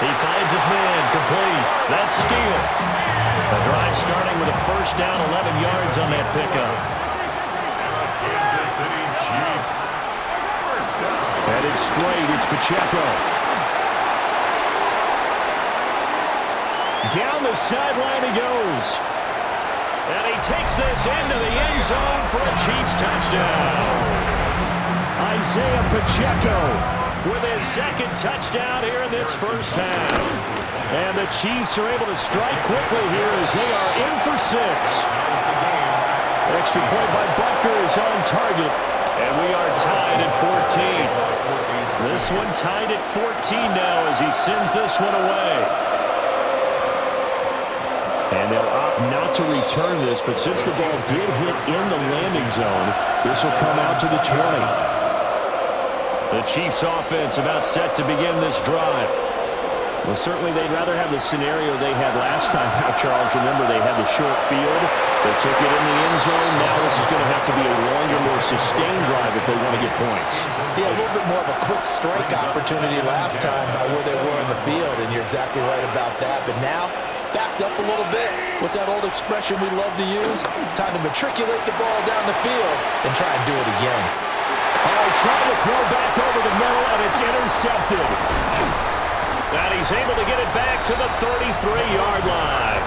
He finds his man, complete. That's steal. The drive starting with a first down, 11 yards on that pickup. Kansas City Chiefs. Headed straight, it's Pacheco. Down the sideline he goes. And he takes this into the end zone for a Chiefs touchdown. Isaiah Pacheco with his second touchdown here in this first half. And the Chiefs are able to strike quickly here as they are in for 6. Extra point by Butker is on target. And we are tied at 14. This one tied at 14 now as he sends this one away. And they'll opt not to return this, but since the ball did hit in the landing zone, this will come out to the 20. The Chiefs offense about set to begin this drive. Well, certainly they'd rather have the scenario they had last time out, Charles. Remember, they had the short field. They took it in the end zone. Now this is going to have to be a longer, more sustained drive if they want to get points. Yeah, a little bit more of a quick strike opportunity last time by where they were in the field, and you're exactly right about that. But now, backed up a little bit. What's that old expression we love to use? Time to matriculate the ball down the field and try and do it again. All right, trying to throw back over the middle, and it's intercepted. And he's able to get it back to the 33-yard line.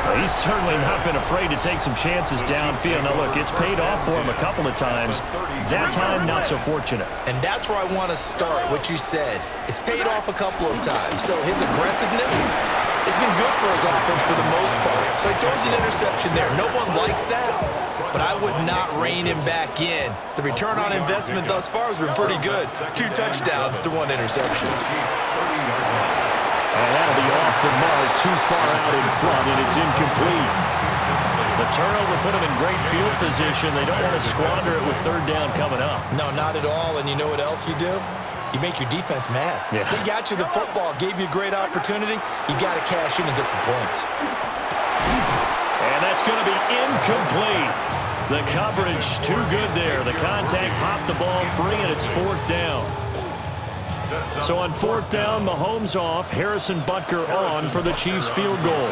Well, he's certainly not been afraid to take some chances downfield. Now, look, it's paid off for him a couple of times. That time, not so fortunate. And that's where I want to start, what you said. It's paid off a couple of times. So his aggressiveness has been good for his offense for the most part. So he throws an interception there. No one likes that, but I would not rein him back in. The return on investment thus far has been pretty good. 2 touchdowns to 1 interception. And that'll be off the mark, too far out in front, and it's incomplete. The turnover put them in great field position. They don't want to squander it with 3rd down coming up. No, not at all. And you know what else you do? You make your defense mad. Yeah. They got you the football, gave you a great opportunity. You got to cash in and get some points. And that's going to be incomplete. The coverage too good there. The contact popped the ball free, and it's 4th down. So on 4th down, Mahomes off, Harrison Butker on for the Chiefs field goal.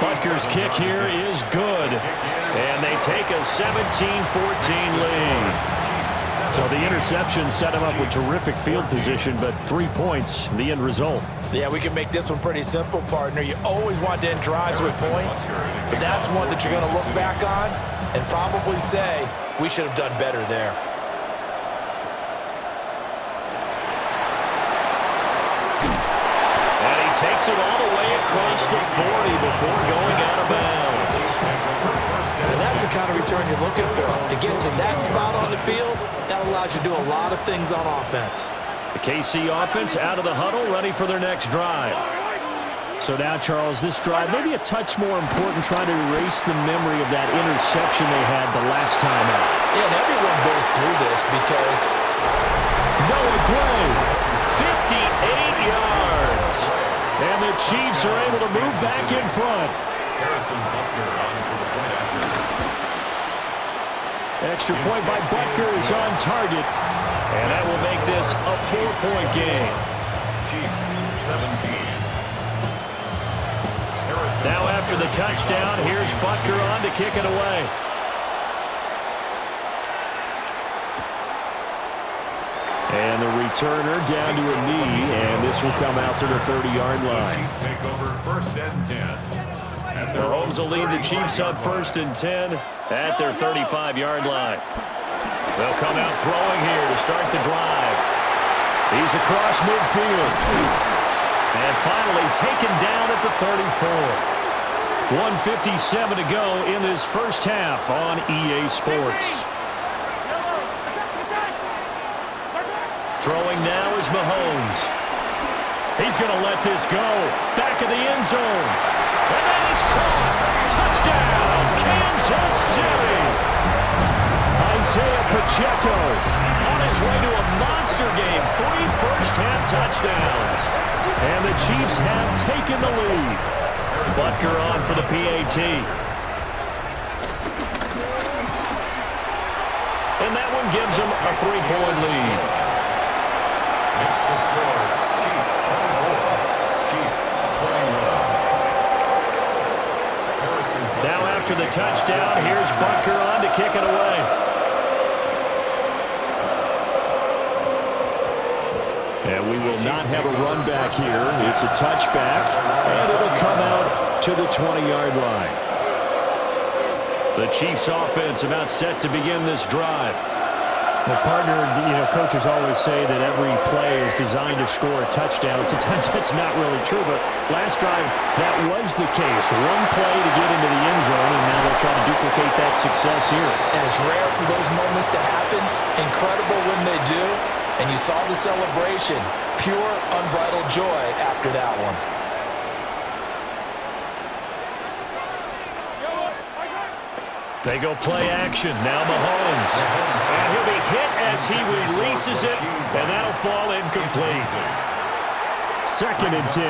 Butker's kick here is good, and they take a 17-14 lead. So the interception set him up with terrific field position, but 3 points, the end result. Yeah, we can make this one pretty simple, partner. You always want to end drives with points, but that's one that you're going to look back on and probably say, we should have done better there. Takes it all the way across the 40 before going out of bounds. And that's the kind of return you're looking for. To get to that spot on the field, that allows you to do a lot of things on offense. The KC offense out of the huddle, ready for their next drive. So now, Charles, this drive may be a touch more important, trying to erase the memory of that interception they had the last time out. Yeah, and everyone goes through this because Noah Gray, 58 yards. And the Chiefs are able to move back in front. Harrison Butker on for the point after. Extra point by Butker is on target. And that will make this a 4-point game. Chiefs 17. Now after the touchdown, here's Butker on to kick it away. And the returner down to a knee, and this will come out to the 30-yard line. Chiefs take over 1st and 10. Mahomes will lead the Chiefs up 1st and 10 at their 35-yard line. They'll come out throwing here to start the drive. He's across midfield. And finally taken down at the 34. 1:57 to go in this first half on EA Sports. Throwing now is Mahomes. He's going to let this go. Back of the end zone. And that is caught. Touchdown, Kansas City. Isaiah Pacheco on his way to a monster game. 3 first-half touchdowns. And the Chiefs have taken the lead. Butker on for the PAT. And that one gives them a 3-point lead. Makes the score Chiefs touchdown. Here's Butker on to kick it away. And we will not have a run back here. It's a touchback, and it'll come out to the 20-yard line. The Chiefs offense about set to begin this drive. Well, partner, coaches always say that every play is designed to score a touchdown. Sometimes that's not really true, but last drive, that was the case. One play to get into the end zone, and now they'll try to duplicate that success here. And it's rare for those moments to happen. Incredible when they do. And you saw the celebration. Pure, unbridled joy after that one. They go play action. Now Mahomes. And he'll be hit as he releases it, and that'll fall incomplete. 2nd and 10.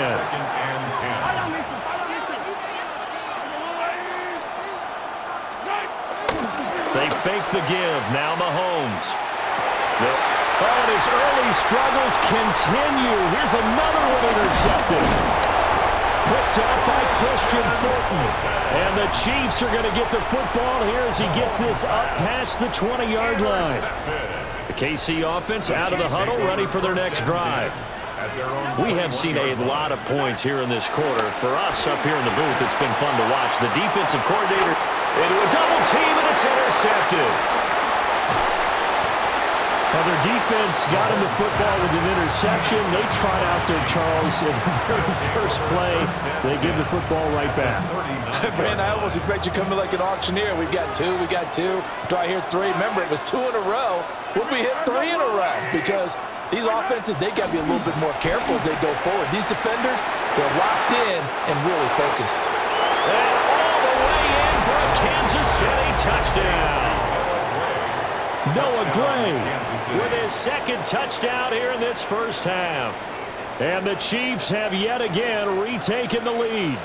They fake the give. Now Mahomes. And his early struggles continue. Here's another one intercepted. Picked up by Christian Fulton. And the Chiefs are going to get the football here as he gets this up past the 20-yard line. The KC offense out of the huddle, ready for their next drive. We have seen a lot of points here in this quarter. For us up here in the booth, it's been fun to watch. The defensive coordinator into a double team, and it's intercepted. Well, their defense got him the football with an interception. They trot out there, Charles, in the very first play. They give the football right back. Brandon, I almost expect you to come in like an auctioneer. We've got two. Do I hear three? Remember, it was 2 in a row. Will we hit 3 in a row? Because these offenses, they got to be a little bit more careful as they go forward. These defenders, they're locked in and really focused. And all the way in for a Kansas City touchdown. Noah Gray with his 2nd touchdown here in this first half. And the Chiefs have yet again retaken the lead.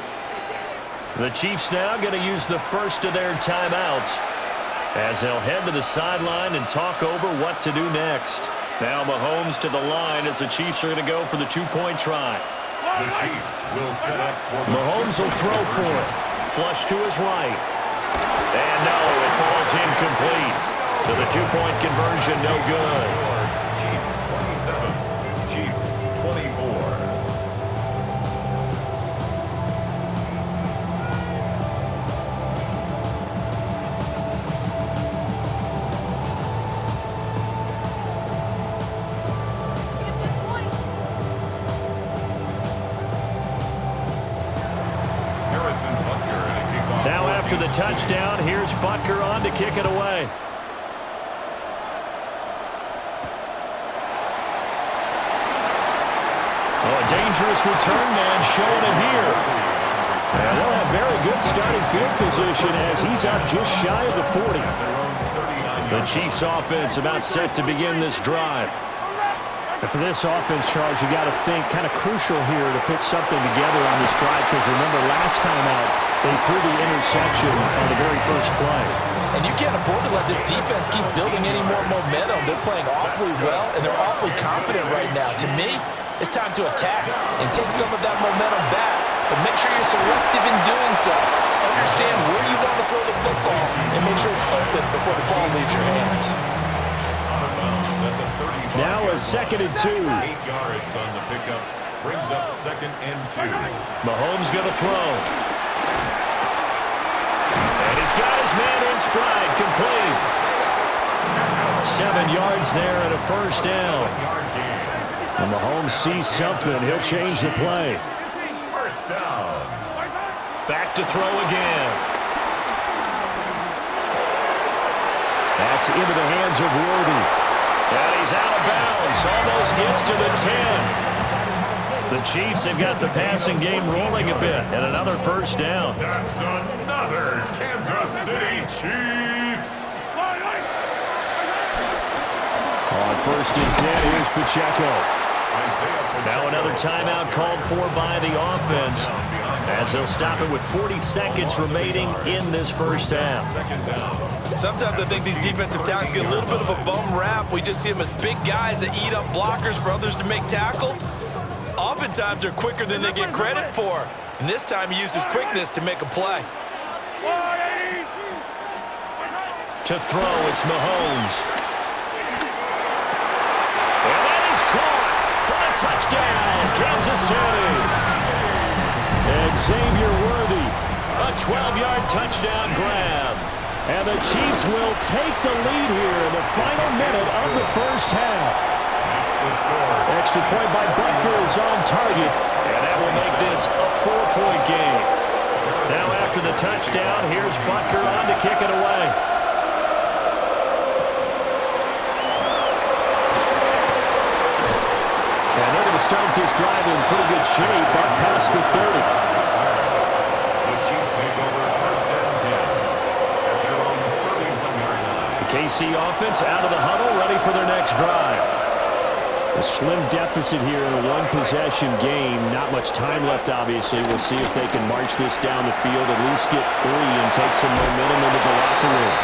The Chiefs now going to use the first of their timeouts as they'll head to the sideline and talk over what to do next. Now Mahomes to the line as the Chiefs are going to go for the 2-point try. The Chiefs will set up for the Mahomes will throw for it. Flush to his right. And no, it falls incomplete. So the 2-point conversion, no good. Chiefs 27, Chiefs 24. Now after the touchdown, here's Butker on to kick it away. Dangerous return man showing it here. And they'll have very good starting field position as he's up just shy of the 40. The Chiefs offense about set to begin this drive. And for this offense, Charles, you got to think kind of crucial here to put something together on this drive because remember last time out they threw the interception on the very first play. And you can't afford to let this defense keep building any more momentum. They're playing awfully well, and they're awfully confident right now. To me, it's time to attack and take some of that momentum back. But make sure you're selective in doing so. Understand where you want to throw the football and make sure it's open before the ball leaves your hands. Now a 2nd and 2. 8 yards on the pickup. Brings up 2nd and 2. Mahomes going to throw. And he's got his man in stride, complete. 7 yards there and a first down. When Mahomes sees something, he'll change the play. First down. Back to throw again. That's into the hands of Worthy. And he's out of bounds. Almost gets to the 10. The Chiefs have got the passing game rolling a bit. And another first down. That's another Kansas City Chiefs. On 1st and 10, here's Pacheco. Now another timeout called for by the offense as they'll stop it with 40 seconds remaining in this first half. Sometimes I think these defensive tackles get a little bit of a bum rap. We just see them as big guys that eat up blockers for others to make tackles. Oftentimes they're quicker than they get credit for. And this time he used his quickness to make a play. To throw, it's Mahomes. And that is caught for the touchdown, Kansas City. And Xavier Worthy. A 12-yard touchdown grab. And the Chiefs will take the lead here in the final minute of the first half. Extra point by Butker is on target. And that will make this a 4-point game. Now after the touchdown, here's Butker on to kick it away. And they're going to start this drive in pretty good shape up past the 30. The Chiefs take over first and 10 at their own 31-yard line. The KC offense out of the huddle, ready for their next drive. A slim deficit here in a one-possession game. Not much time left, obviously. We'll see if they can march this down the field, at least get 3 and take some momentum into the locker room.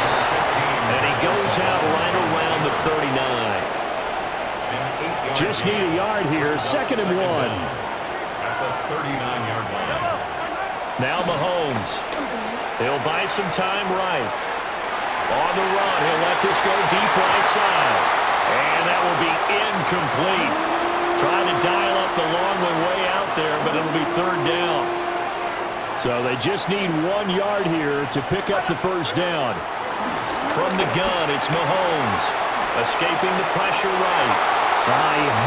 And he goes out right around the 39. Just need a yard here. 2nd and 1. At the 39-yard line. Now Mahomes. He'll buy some time right. On the run, he'll let this go deep right side. And that will be incomplete. Trying to dial up the long one way out there, but it'll be 3rd down. So they just need 1 yard here to pick up the first down. From the gun, it's Mahomes. Escaping the pressure right. He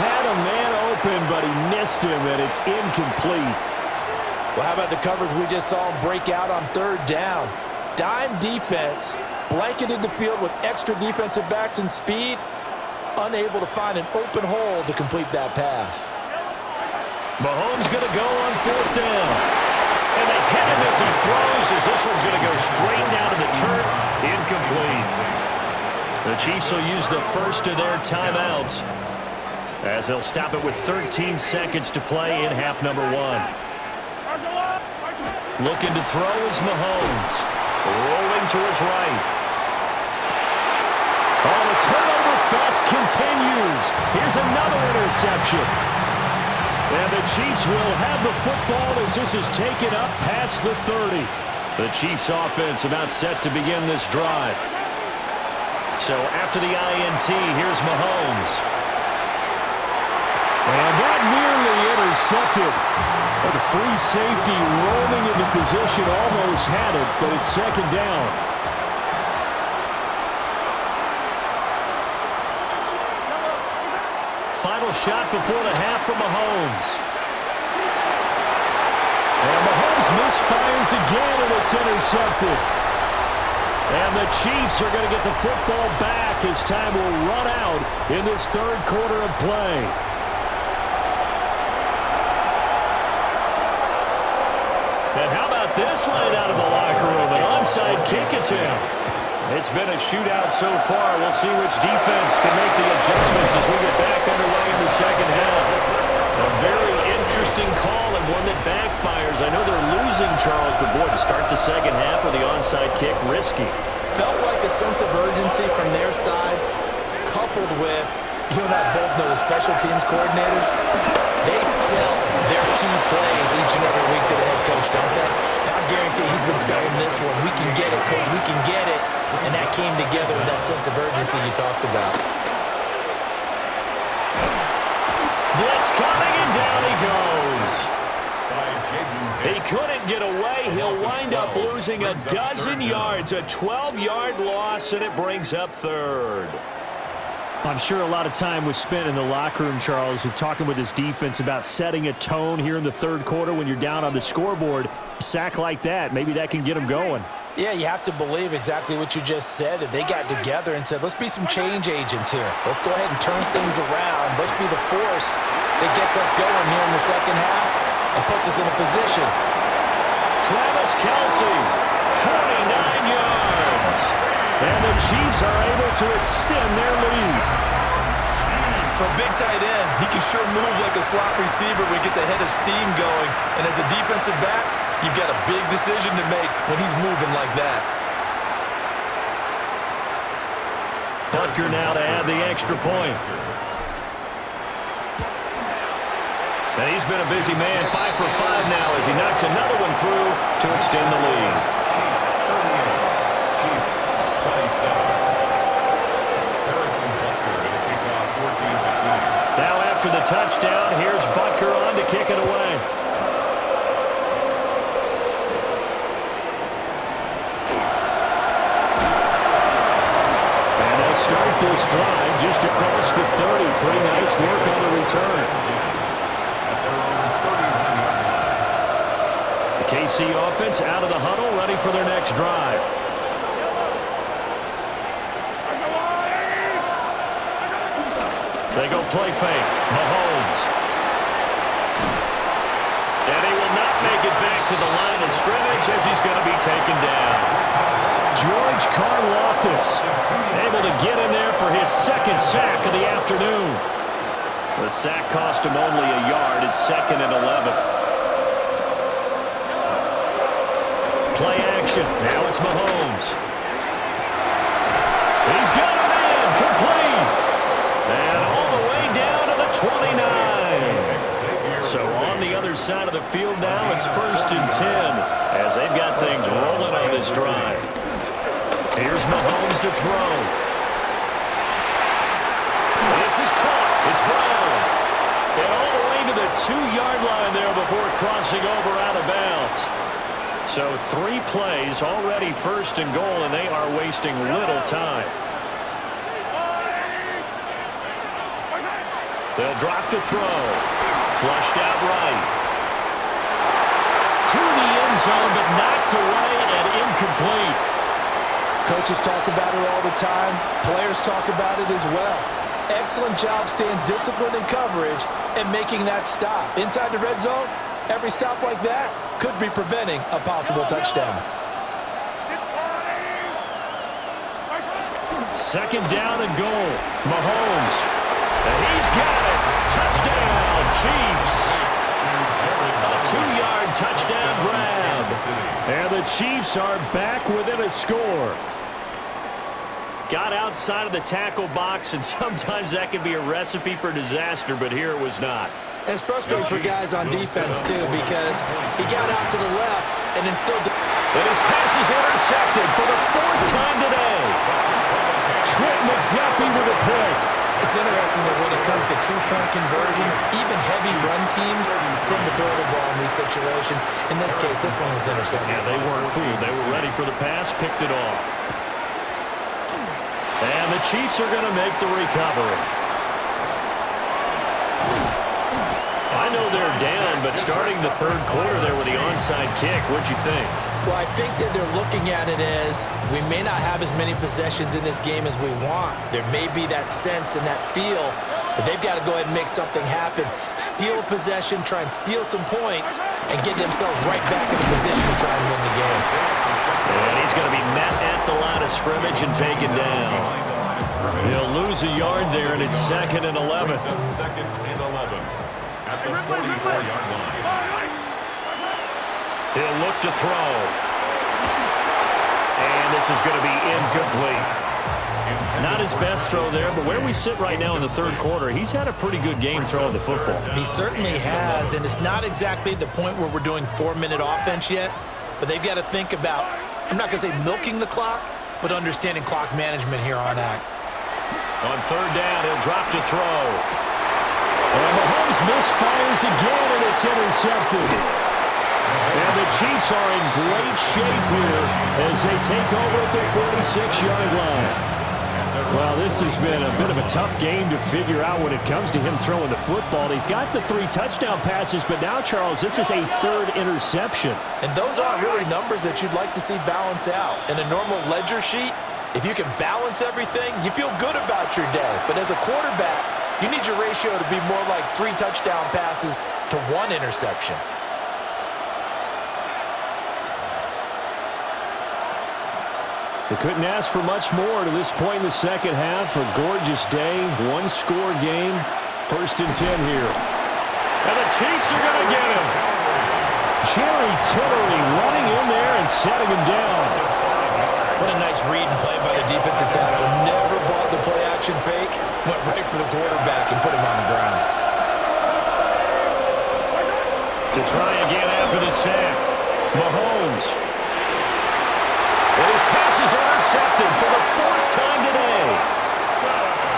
had a man open, but he missed him, and it's incomplete. Well, how about the coverage we just saw him break out on 3rd down? Dime defense, blanketed the field with extra defensive backs and speed, unable to find an open hole to complete that pass. Mahomes going to go on 4th down. And they hit him as he throws, as this one's going to go straight down to the turf. Incomplete. The Chiefs will use the first of their timeouts, as they'll stop it with 13 seconds to play in half number 1. Looking to throw is Mahomes. Rolling to his right. Oh, the turnover fest continues. Here's another interception. And the Chiefs will have the football as this is taken up past the 30. The Chiefs offense about set to begin this drive. So after the INT, here's Mahomes. And that nearly intercepted. But the free safety rolling into position almost had it, but it's 2nd down. Final shot before the half for Mahomes. And Mahomes misfires again, and it's intercepted. And the Chiefs are going to get the football back as time will run out in this 3rd quarter of play. And how about this line out of the locker room? An onside kick attempt. It's been a shootout so far. We'll see which defense can make the adjustments as we get back underway in the 2nd half. A very interesting call and one that backfires. I know they're losing, Charles, but boy, to start the 2nd half with the onside kick, risky. Felt like a sense of urgency from their side, coupled with, you and I both know the special teams coordinators, they sell their key plays each and every week to the head coach, don't they? And I guarantee he's been selling this one. We can get it, coach, we can get it. And that came together with that sense of urgency you talked about. Blitz coming, and down he goes. He couldn't get away. He'll wind up losing a dozen yards, a 12-yard loss, and it brings up 3rd. I'm sure a lot of time was spent in the locker room, Charles, with talking with his defense about setting a tone here in the 3rd quarter when you're down on the scoreboard. A sack like that, maybe that can get him going. Yeah, you have to believe exactly what you just said, that they got together and said, let's be some change agents here. Let's go ahead and turn things around. Let's be the force that gets us going here in the 2nd half and puts us in a position. Travis Kelce, 49 yards. And the Chiefs are able to extend their lead. For a big tight end, he can sure move like a slot receiver when he gets a head of steam going. And as a defensive back, you've got a big decision to make when he's moving like that. Butker now to add the extra point. And he's been a busy man, 5 for 5 now as he knocks another one through to extend the lead. Chiefs 38, Chiefs 27. after the touchdown. Here's Butker on to kick it away. And they'll start this drive just across the 30. Pretty nice work on the return. The KC offense out of the huddle, ready for their next drive. They go play fake. Mahomes. And he will not make it back to the line of scrimmage as he's going to be taken down. George Karlaftis able to get in there for his second sack of the afternoon. The sack cost him only a yard. It's 2nd and 11. Play action. Now it's Mahomes. He's got him in. Complete. And all the way down to the 29. So on the other side of the field now, it's 1st and 10 as they've got things rolling on this drive. Here's Mahomes to throw. This is caught. It's Brown. And all the way to the 2-yard line there before crossing over out of bounds. So 3 plays already 1st and goal, and they are wasting little time. They'll drop to throw. Flushed out right. To the end zone, but knocked away and incomplete. Coaches talk about it all the time. Players talk about it as well. Excellent job staying disciplined in coverage and making that stop. Inside the red zone, every stop like that could be preventing a possible touchdown. 2nd down and goal. Mahomes. And he's got it. Touchdown, Chiefs. A 2-yard touchdown grab. And the Chiefs are back within a score. Got outside of the tackle box, and sometimes that can be a recipe for disaster, but here it was not. It's frustrating for guys on defense, too, because he got out to the left and then still... And his pass is intercepted for the 4th time today. Trent McDuffie with a pick. It's interesting that when it comes to 2-point conversions, even heavy run teams tend to throw the ball in these situations. In this case, this one was intercepted. Yeah, they weren't fooled. They were ready for the pass, picked it off. And the Chiefs are going to make the recovery. I know they're down, but starting the 3rd quarter there with the onside kick, what'd you think? Well, I think that they're looking at it as we may not have as many possessions in this game as we want. There may be that sense and that feel, but they've got to go ahead and make something happen. Steal a possession, try and steal some points, and get themselves right back in the position to try and win the game. And he's going to be met at the line of scrimmage and taken down. He'll lose a yard there, and it's 2nd and 11. 2nd and 11 at the 44-yard line. He'll look to throw. And this is going to be incomplete. Not his best throw there, but where we sit right now in the 3rd quarter, he's had a pretty good game throwing the football. He certainly has, and it's not exactly the point where we're doing 4-minute offense yet, but they've got to think about, I'm not going to say milking the clock, but understanding clock management here on out. On 3rd down, he'll drop to throw. And Mahomes misfires again, and it's intercepted. And the Chiefs are in great shape here as they take over at the 46-yard line. Well, this has been a bit of a tough game to figure out when it comes to him throwing the football. He's got the 3 touchdown passes, but now, Charles, this is a 3rd interception. And those aren't really numbers that you'd like to see balance out. In a normal ledger sheet, if you can balance everything, you feel good about your day. But as a quarterback, you need your ratio to be more like 3 touchdown passes to 1 interception. They couldn't ask for much more to this point in the 2nd half. A gorgeous day, 1-score game. 1st and 10 here. And the Chiefs are going to get him. Jerry Tillery running in there and setting him down. What a nice read and play by the defensive tackle. Never bought the play-action fake. Went right for the quarterback and put him on the ground. To try again after the sack. Mahomes. And his pass is intercepted for the 4th time today.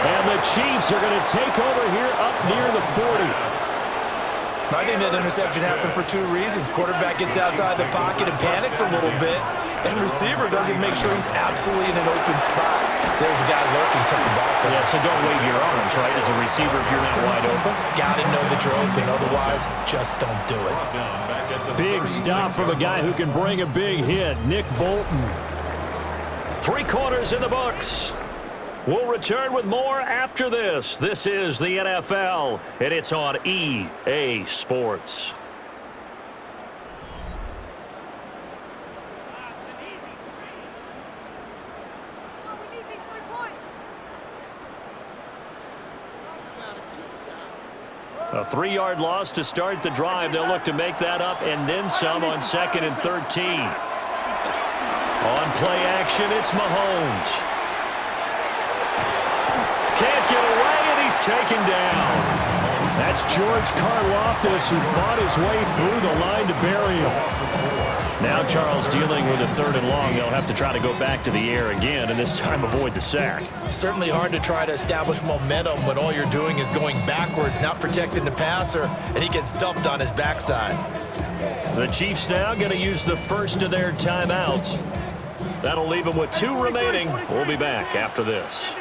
And the Chiefs are going to take over here up near the 40. I think that interception happened for two reasons. Quarterback gets outside the pocket and panics a little bit, and receiver doesn't make sure he's absolutely in an open spot. So there's a guy lurking, took the ball from him. Yeah, so don't wave your arms, right, as a receiver if you're not wide open. Got to know that you're open, otherwise just don't do it. Big stop from a guy who can bring a big hit, Nick Bolton. 3 quarters in the books. We'll return with more after this. This is the NFL, and it's on EA Sports. A 3-yard loss to start the drive. They'll look to make that up and then some on 2nd and 13. On play action, it's Mahomes. Can't get away, and he's taken down. That's George Karlaftis, who fought his way through the line to bury him. Now Charles dealing with a 3rd and long. They'll have to try to go back to the air again, and this time avoid the sack. Certainly hard to try to establish momentum when all you're doing is going backwards, not protecting the passer, and he gets dumped on his backside. The Chiefs now going to use the first of their timeouts. That'll leave them with 2 remaining. We'll be back after this.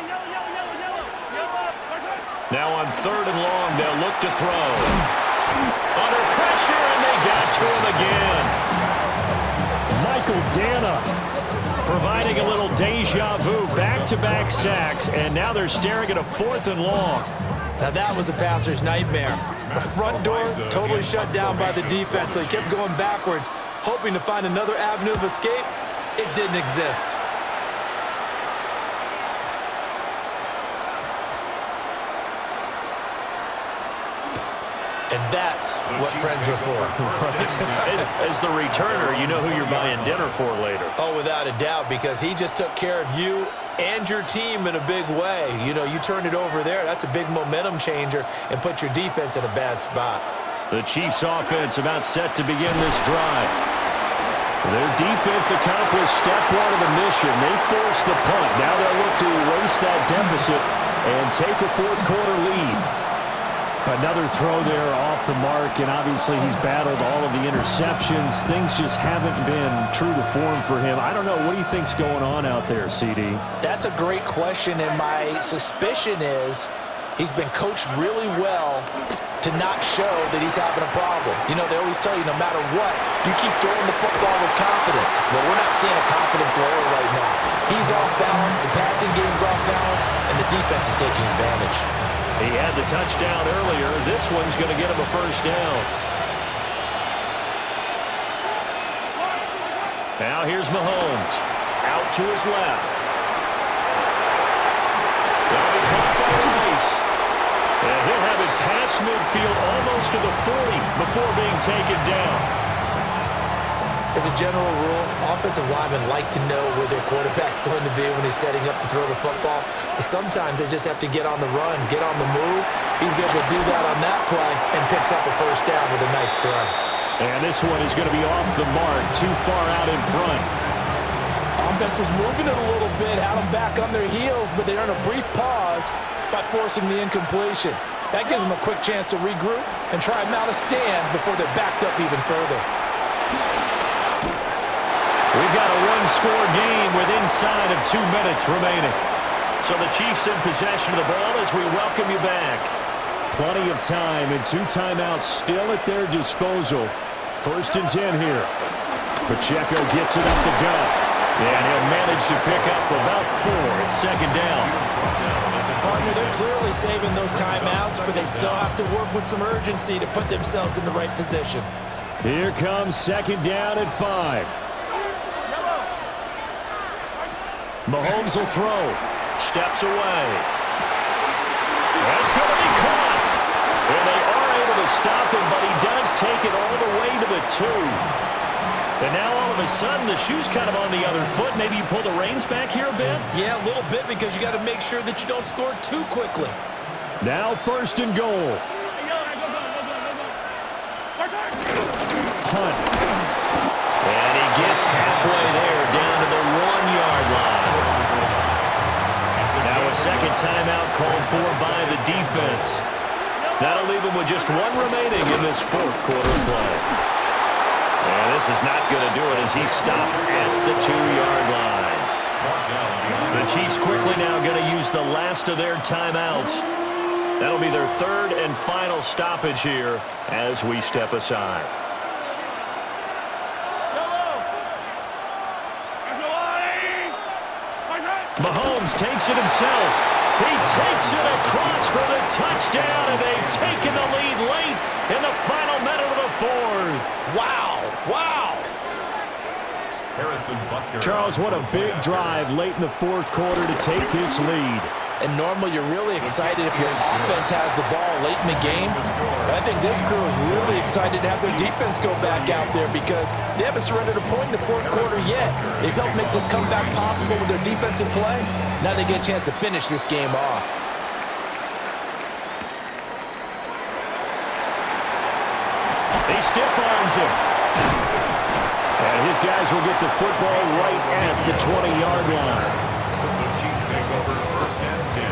Now on 3rd and long, they'll look to throw. Under pressure, and they got to him again. Michael Dana providing a little deja vu, back-to-back sacks, and now they're staring at a 4th and long. Now that was a passer's nightmare. The front door totally shut down by the defense, so he kept going backwards, hoping to find another avenue of escape. It didn't exist. And that's what friends are for. As the returner, you know who you're buying dinner for later. Oh, without a doubt, because he just took care of you and your team in a big way. You know, you turn it over there, that's a big momentum changer and put your defense in a bad spot. The Chiefs offense about set to begin this drive. Their defense accomplished step 1 of the mission. They forced the punt. Now they'll look to erase that deficit and take a 4th quarter lead. Another throw there off the mark, and obviously he's battled all of the interceptions. Things just haven't been true to form for him. I don't know. What do you think's going on out there, CD? That's a great question, and my suspicion is he's been coached really well to not show that he's having a problem. You know, they always tell you no matter what, you keep throwing the football with confidence. Well, we're not seeing a confident thrower right now. He's off balance, the passing game's off balance, and the defense is taking advantage. He had the touchdown earlier. This one's going to get him a 1st down. Now here's Mahomes. Out to his left. That'll be caught by Rice. And he'll have it past midfield almost to the 40 before being taken down. As a general rule, offensive linemen like to know where their quarterback's going to be when he's setting up to throw the football. But sometimes they just have to get on the run, get on the move. He was able to do that on that play and picks up a 1st down with a nice throw. And this one is going to be off the mark, too far out in front. Offense was moving it a little bit, had them back on their heels, but they earned a brief pause by forcing the incompletion. That gives them a quick chance to regroup and try and mount a stand before they're backed up even further. We've got a 1-score game with inside of 2 minutes remaining. So the Chiefs in possession of the ball as we welcome you back. Plenty of time and 2 timeouts still at their disposal. 1st and 10 here. Pacheco gets it up the gut. And he'll manage to pick up about 4 at 2nd down. Partner, they're clearly saving those timeouts, but they still have to work with some urgency to put themselves in the right position. Here comes 2nd down at 5. Mahomes will throw. Steps away. That's going to be caught. And they are able to stop him, but he does take it all the way to the 2. And now all of a sudden the shoe's kind of on the other foot. Maybe you pull the reins back here a bit? Yeah, a little bit because you got to make sure that you don't score too quickly. Now 1st and goal. Hunt. And he gets halfway there down to the 1-yard line. Now a second timeout called for by the defense. That'll leave them with just one remaining in this fourth quarter play. And this is not going to do it as he's stopped at the 2-yard line. The Chiefs quickly now going to use the last of their timeouts. That'll be their third and final stoppage here as we step aside. Mahomes takes it himself. He takes it across for the touchdown, and they've taken the lead late in the final minute of the fourth. Wow. Wow. Charles, what a big drive late in the fourth quarter to take this lead. And normally you're really excited if your offense has the ball late in the game. But I think this crew is really excited to have their defense go back out there because they haven't surrendered a point in the fourth quarter yet. They've helped make this comeback possible with their defensive play. Now they get a chance to finish this game off. He stiff-arms him. And his guys will get the football right at the 20-yard line. The Chiefs take over first and 10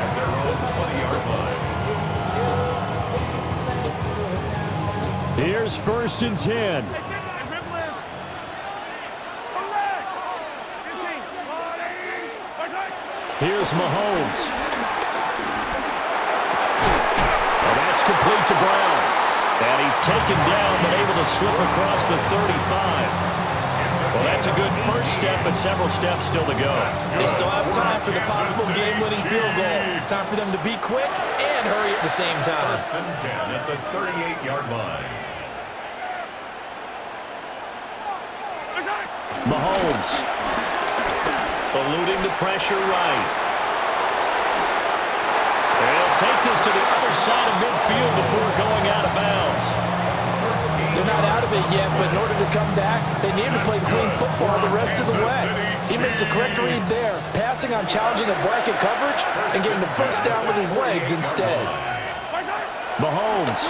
at their own 20-yard line. Here's first and 10. Here's Mahomes. And that's complete to Brown. And he's taken down but able to slip across the 35. Well, that's a good first step, but several steps still to go. They still have time for the possible game-winning field goal. Time for them to be quick and hurry at the same time. First and 10 at the 38-yard line. Mahomes eluding the pressure right. They'll take this to the other side of midfield before going out of bounds. They're not out of it yet, but in order to come back, they need to play clean football the rest of the way. He makes the correct read there, passing on challenging a blanket coverage and getting the first down with his legs instead. Mahomes.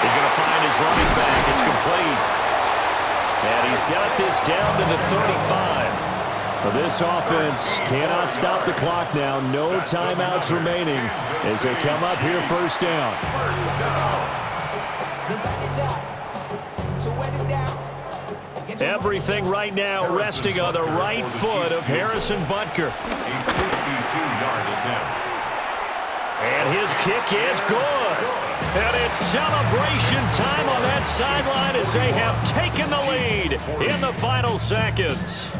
He's going to find his running back. It's complete. And he's got this down to the 35. Well, this offense cannot stop the clock now. No timeouts remaining as they come up here first down. Everything right now resting on the right foot of Harrison Butker. A 52-yard attempt. And his kick is good. And it's celebration time on that sideline as they have taken the lead in the final seconds.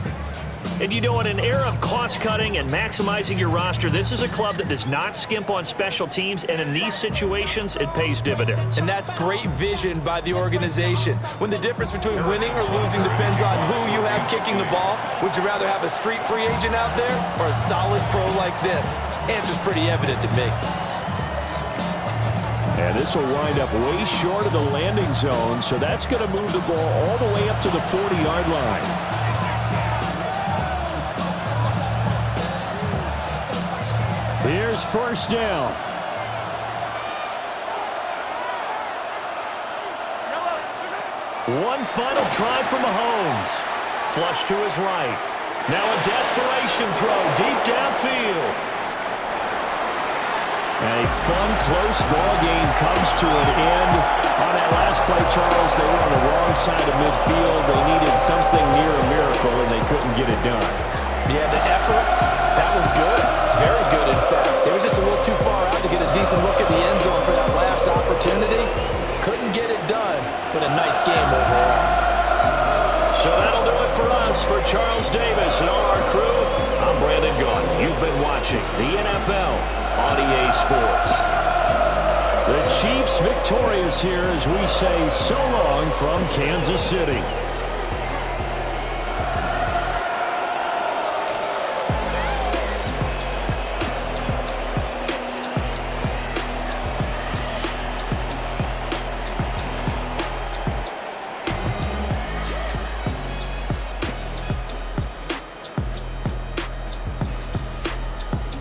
And you know, in an era of cost-cutting and maximizing your roster, this is a club that does not skimp on special teams, and in these situations, it pays dividends. And that's great vision by the organization. When the difference between winning or losing depends on who you have kicking the ball, would you rather have a street free agent out there or a solid pro like this? Answer's pretty evident to me. And this will wind up way short of the landing zone, so that's going to move the ball all the way up to the 40-yard line. Here's first down. One final try for Mahomes. Flush to his right. Now a desperation throw deep downfield. And a fun, close ball game comes to an end. On that last play, Charles, they were on the wrong side of midfield. They needed something near a miracle, and they couldn't get it done. Yeah, the effort, that was good. Very good, in fact. They were just a little too far out to get a decent look at the end zone for that last opportunity. Couldn't get it done, but a nice game overall. So that'll do it for us. For Charles Davis and all our crew, I'm Brandon Gaudin. You've been watching the NFL on EA Sports. The Chiefs victorious here as we say so long from Kansas City.